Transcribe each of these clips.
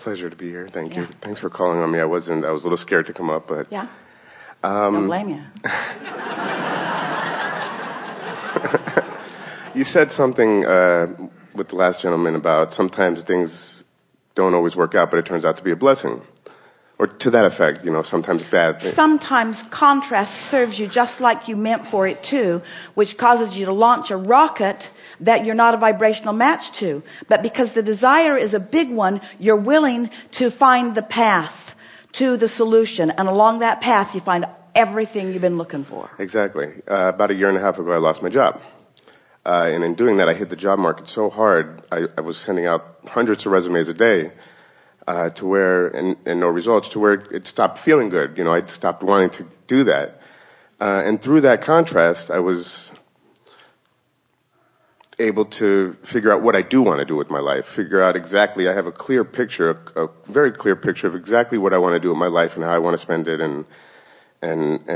pleasure to be here. Thank you. Yeah. Thanks for calling on me. I was a little scared to come up, but Yeah. Don't blame you. you said something with the last gentleman about sometimes things don't always work out, but it turns out to be a blessing. Or to that effect, sometimes bad things. Sometimes contrast serves you just like you meant for it to, which causes you to launch a rocket that you're not a vibrational match to. But because the desire is a big one, you're willing to find the path to the solution. And along that path, you find everything you've been looking for. Exactly. About a year and a half ago, I lost my job. And in doing that, I hit the job market so hard, I was sending out hundreds of resumes a day. To where, and no results, to where it stopped feeling good. I stopped wanting to do that. And through that contrast, I was able to figure out what I do want to do with my life, figure out exactly, I have a clear picture, a very clear picture of exactly what I want to do with my life and how I want to spend it and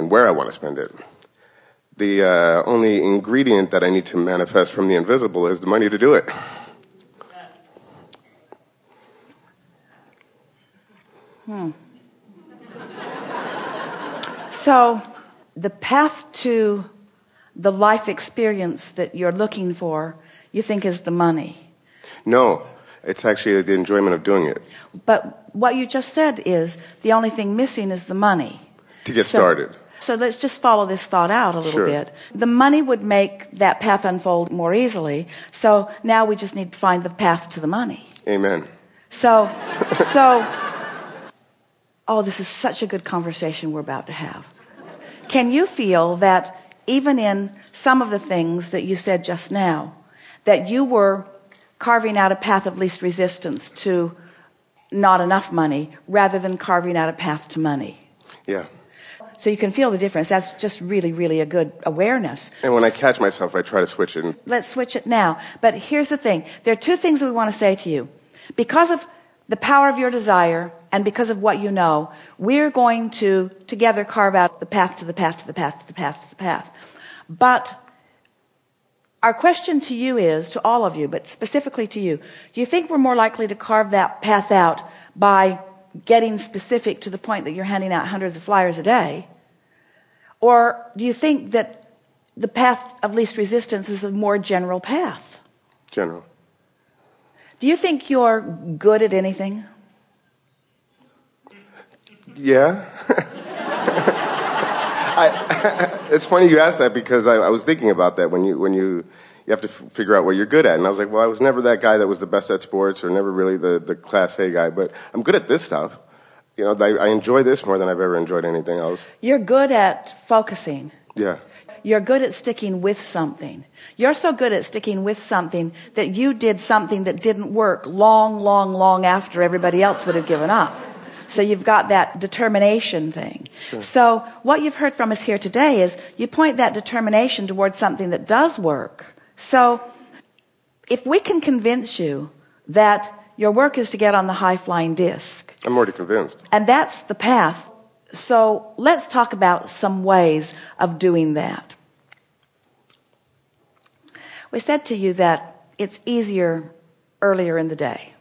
where I want to spend it. The only ingredient that I need to manifest from the invisible is the money to do it. So the path to the life experience that you're looking for, you think is the money. No, it's actually the enjoyment of doing it. But what you just said is the only thing missing is the money. To get started. So let's just follow this thought out a little bit. The money would make that path unfold more easily. So now we just need to find the path to the money. Amen. So, oh, this is such a good conversation we're about to have. Can you feel that even in some of the things that you said just now, that you were carving out a path of least resistance to not enough money rather than carving out a path to money? Yeah. So you can feel the difference. That's just really, really a good awareness. And when I catch myself, I try to switch it. Let's switch it now. But here's the thing. There are two things that we want to say to you. Because of the power of your desire and because of what you know, we're going to together carve out the path to the path to the path to the path to the path. But our question to you is, to all of you, but specifically to you, do you think we're more likely to carve that path out by getting specific to the point that you're handing out hundreds of flyers a day? Or do you think that the path of least resistance is a more general path? General. Do you think you're good at anything? Yeah. It's funny you asked that because I was thinking about that when you have to figure out what you're good at. And I was like, well, I was never that guy that was the best at sports or never really the class A guy, but I'm good at this stuff. I enjoy this more than I've ever enjoyed anything else. You're good at focusing. Yeah. You're good at sticking with something. You're so good at sticking with something that you did something that didn't work long after everybody else would have given up. So you've got that determination thing. Sure. So what you've heard from us here today is you point that determination towards something that does work. So if we can convince you that your work is to get on the high-flying disc. I'm already convinced. And that's the path. So let's talk about some ways of doing that. We said to you that it's easier earlier in the day,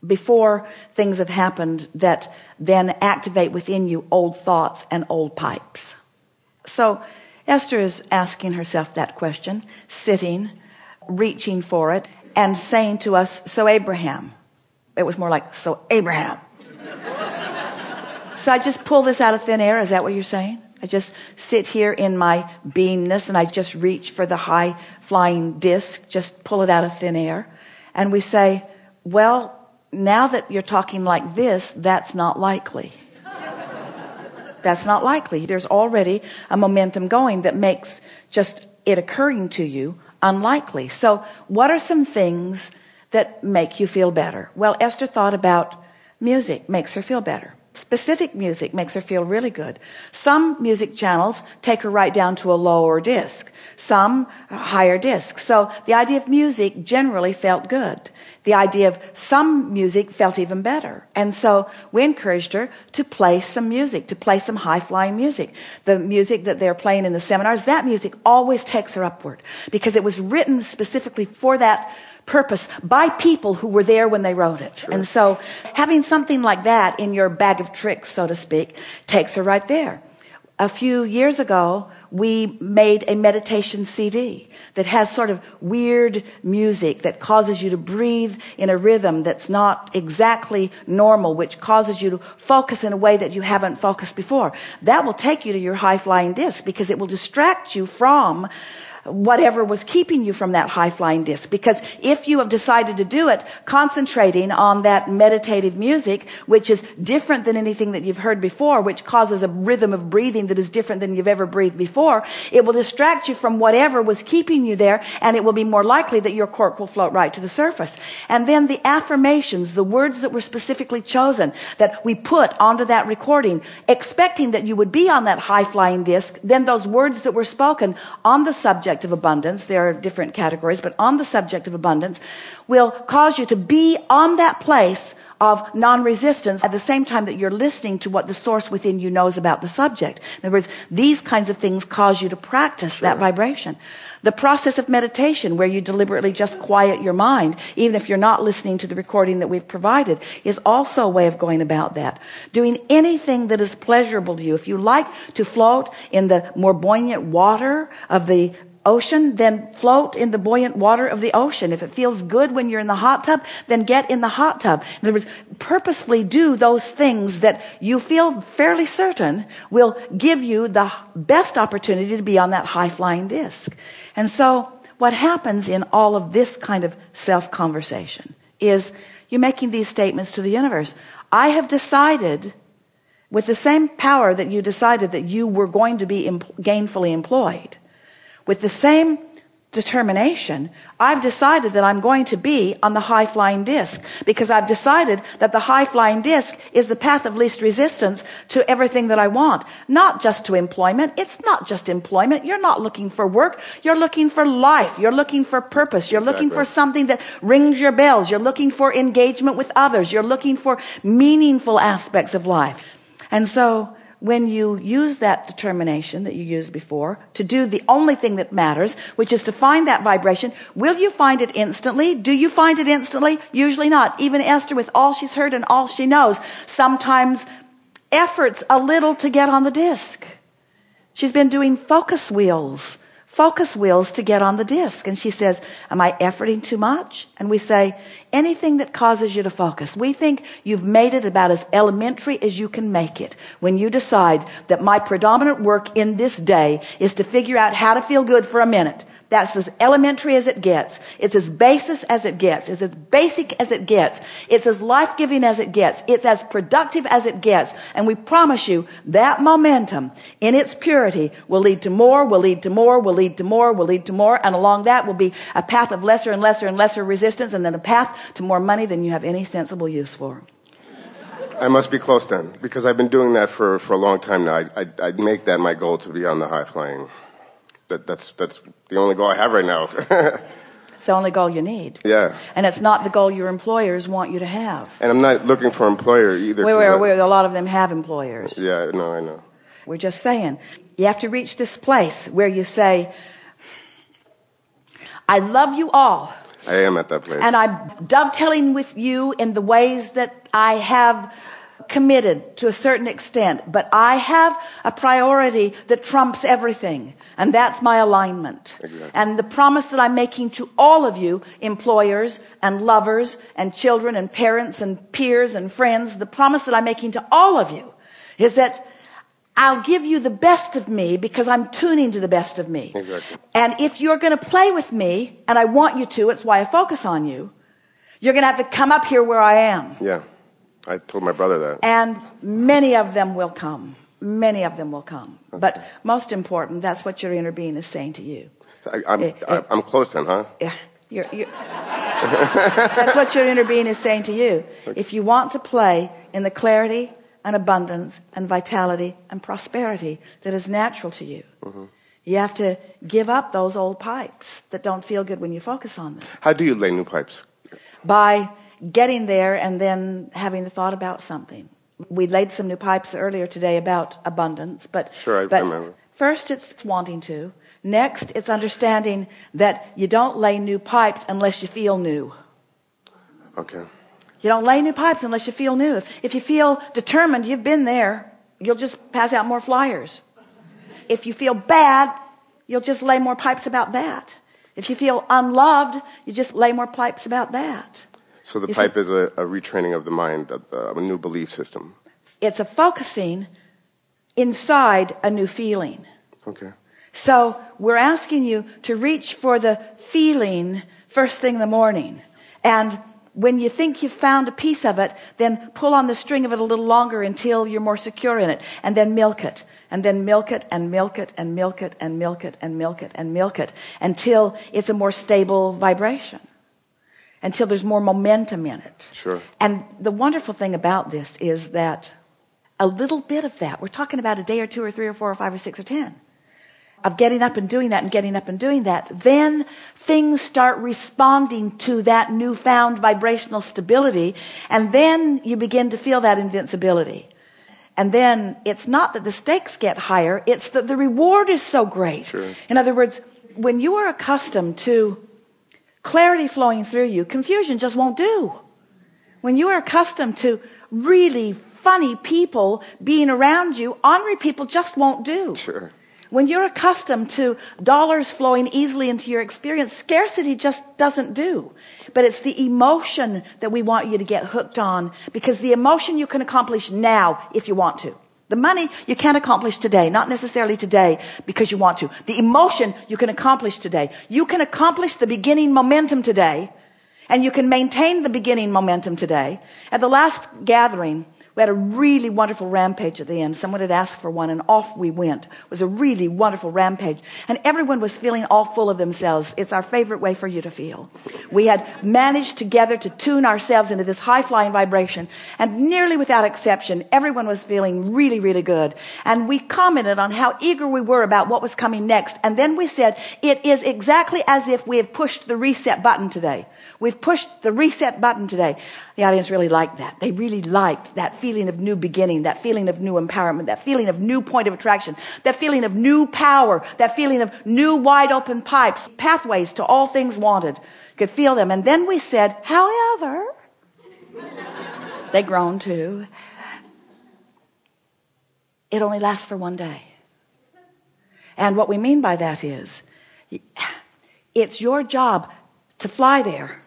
before things have happened that then activate within you old thoughts and old pipes. So Esther is asking herself that question, sitting, reaching for it, and saying to us, so Abraham. It was more like, so Abraham. So I just pull this out of thin air, is that what you're saying? I just sit here in my beingness and I just reach for the high flying disc, just pull it out of thin air. And we say, well, now that you're talking like this, that's not likely. That's not likely. There's already a momentum going that makes just it occurring to you unlikely. So what are some things that make you feel better? Well, Esther thought about music makes her feel better. Specific music makes her feel really good. Some music channels take her right down to a lower disc, some a higher disc. So the idea of music generally felt good. The idea of some music felt even better. And so we encouraged her to play some music, to play some high-flying music. The music that they're playing in the seminars, that music always takes her upward because it was written specifically for that purpose by people who were there when they wrote it. Sure. And so having something like that in your bag of tricks, so to speak, takes her right there. A few years ago, we made a meditation CD that has sort of weird music that causes you to breathe in a rhythm that's not exactly normal, which causes you to focus in a way that you haven't focused before. That will take you to your high-flying disc because it will distract you from whatever was keeping you from that high-flying disc. Because if you have decided to do it, concentrating on that meditative music, which is different than anything that you've heard before, which causes a rhythm of breathing that is different than you've ever breathed before, it will distract you from whatever was keeping you there, and it will be more likely that your cork will float right to the surface. And then the affirmations, the words that were specifically chosen, that we put onto that recording, expecting that you would be on that high-flying disc, then those words that were spoken on the subject of abundance, there are different categories, but on the subject of abundance, will cause you to be on that place of non-resistance at the same time that you're listening to what the source within you knows about the subject. In other words, these kinds of things cause you to practice that vibration. The process of meditation, where you deliberately just quiet your mind, even if you're not listening to the recording that we've provided, is also a way of going about that. Doing anything that is pleasurable to you. If you like to float in the more buoyant water of the ocean, then float in the buoyant water of the ocean. If it feels good when you're in the hot tub, then get in the hot tub. In other words, purposefully do those things that you feel fairly certain will give you the best opportunity to be on that high-flying disc. And so what happens in all of this kind of self-conversation is you're making these statements to the universe. I have decided, with the same power that you decided that you were going to be gainfully employed, with the same determination, I've decided that I'm going to be on the high-flying disc, because I've decided that the high-flying disc is the path of least resistance to everything that I want. Not just to employment. It's not just employment. You're not looking for work. You're looking for life. You're looking for purpose. You're looking for something that rings your bells. You're looking for engagement with others. You're looking for meaningful aspects of life. And so when you use that determination that you used before to do the only thing that matters, which is to find that vibration, will you find it instantly? Do you find it instantly? Usually not. Even Esther, with all she's heard and all she knows, sometimes efforts a little to get on the disc. She's been doing focus wheels to get on the disc. And she says, am I efforting too much? And we say, anything that causes you to focus. We think you've made it about as elementary as you can make it when you decide that my predominant work in this day is to figure out how to feel good for a minute. That's as elementary as it gets. It's as basic as it gets. It's as basic as it gets. It's as life-giving as it gets. It's as productive as it gets. And we promise you that momentum in its purity will lead to more, will lead to more, will lead to more, will lead to more. And along that will be a path of lesser and lesser and lesser resistance, and then a path to more money than you have any sensible use for. I must be close then, because I've been doing that for a long time now. I'd make that my goal to be on the high flying. That's the only goal I have right now. It's the only goal you need. Yeah. And it's not the goal your employers want you to have. And I'm not looking for an employer either. A lot of them have employers. Yeah, no, I know. We're just saying, you have to reach this place where you say, I love you all. I am at that place. And I'm dovetailing with you in the ways that I have committed to a certain extent, but I have a priority that trumps everything, and that's my alignment. Exactly. And the promise that I'm making to all of you, employers and lovers and children and parents and peers and friends, the promise that I'm making to all of you is that I'll give you the best of me because I'm tuning to the best of me. Exactly. And if you're going to play with me, and I want you to, it's why I focus on you, you're going to have to come up here where I am. Yeah. I told my brother that. And many of them will come. Many of them will come. Okay. But most important, that's what your inner being is saying to you. So I'm close then, huh? Yeah. That's what your inner being is saying to you. Okay. If you want to play in the clarity and abundance and vitality and prosperity that is natural to you, you have to give up those old pipes that don't feel good when you focus on them. How do you lay new pipes? By getting there and then having the thought about something. We laid some new pipes earlier today about abundance, but sure, I remember. First it's wanting to, Next, it's understanding that you don't lay new pipes unless you feel new. Okay. You don't lay new pipes unless you feel new. If you feel determined, you've been there, you'll just pass out more flyers. If you feel bad, you'll just lay more pipes about that. If you feel unloved, you just lay more pipes about that. So the pipe is a retraining of the mind, a new belief system. It's a focusing inside a new feeling. Okay. So we're asking you to reach for the feeling first thing in the morning. And when you think you've found a piece of it, then pull on the string of it a little longer until you're more secure in it. And then milk it. And then milk it and milk it and milk it and milk it and milk it and milk it until it's a more stable vibration. Until there's more momentum in it. Sure. And the wonderful thing about this is that a little bit of that, we're talking about a day or 2 or 3 or 4 or 5 or 6 or 10, of getting up and doing that and getting up and doing that, then things start responding to that newfound vibrational stability, and then you begin to feel that invincibility. And then it's not that the stakes get higher, it's that the reward is so great. Sure. In other words, when you are accustomed to clarity flowing through you, confusion just won't do. When you are accustomed to really funny people being around you, ornery people just won't do. Sure. When you're accustomed to dollars flowing easily into your experience, scarcity just doesn't do. But it's the emotion that we want you to get hooked on, because the emotion you can accomplish now if you want to. The money you can't accomplish today, not necessarily today because you want to. The emotion you can accomplish today. You can accomplish the beginning momentum today, and you can maintain the beginning momentum today. At the last gathering, we had a really wonderful rampage at the end. Someone had asked for one, and off we went. It was a really wonderful rampage. And everyone was feeling all full of themselves. It's our favorite way for you to feel. We had managed together to tune ourselves into this high-flying vibration. And nearly without exception, everyone was feeling really, really good. And we commented on how eager we were about what was coming next. And then we said, it is exactly as if we have pushed the reset button today. We've pushed the reset button today. The audience really liked that. They really liked that feeling of new beginning, that feeling of new empowerment, that feeling of new point of attraction, that feeling of new power, that feeling of new wide open pipes, pathways to all things wanted. Could feel them. And then we said, however, they groaned too, it only lasts for one day. And what we mean by that is, it's your job to fly there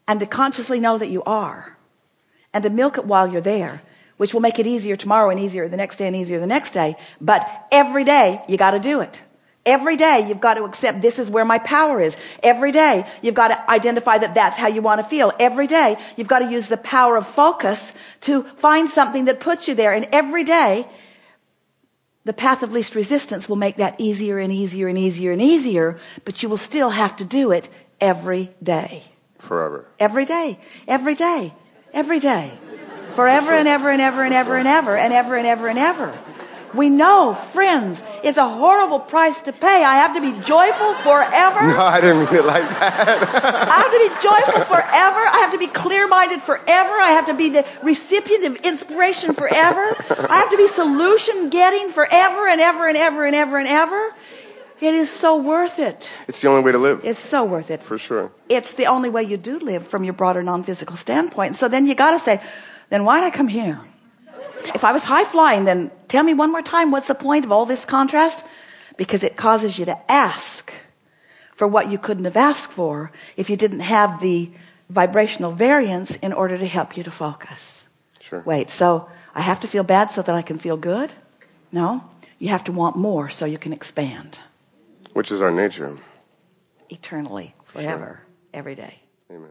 and to consciously know that you are, and to milk it while you're there, which will make it easier tomorrow and easier the next day and easier the next day. But every day you got to do it. Every day you've got to accept this is where my power is. Every day you've got to identify that that's how you want to feel. Every day you've got to use the power of focus to find something that puts you there. And every day the path of least resistance will make that easier and easier and easier and easier, but you will still have to do it every day. Forever. Every day. Every day. Every day. Forever and ever and ever and ever and ever and ever and ever and ever. We know, friends, it's a horrible price to pay. I have to be joyful forever. No, I didn't mean it like that. I have to be joyful forever. I have to be clear-minded forever. I have to be the recipient of inspiration forever. I have to be solution-getting forever and ever and ever and ever and ever. It is so worth it. It's the only way to live. It's so worth it. For sure. It's the only way you do live from your broader non-physical standpoint. So then you got to say, then why'd I come here? If I was high-flying, then tell me one more time, what's the point of all this contrast? Because it causes you to ask for what you couldn't have asked for if you didn't have the vibrational variance in order to help you to focus. Sure. Wait, so I have to feel bad so that I can feel good? No, you have to want more so you can expand. Which is our nature. Eternally, forever, every day. Amen.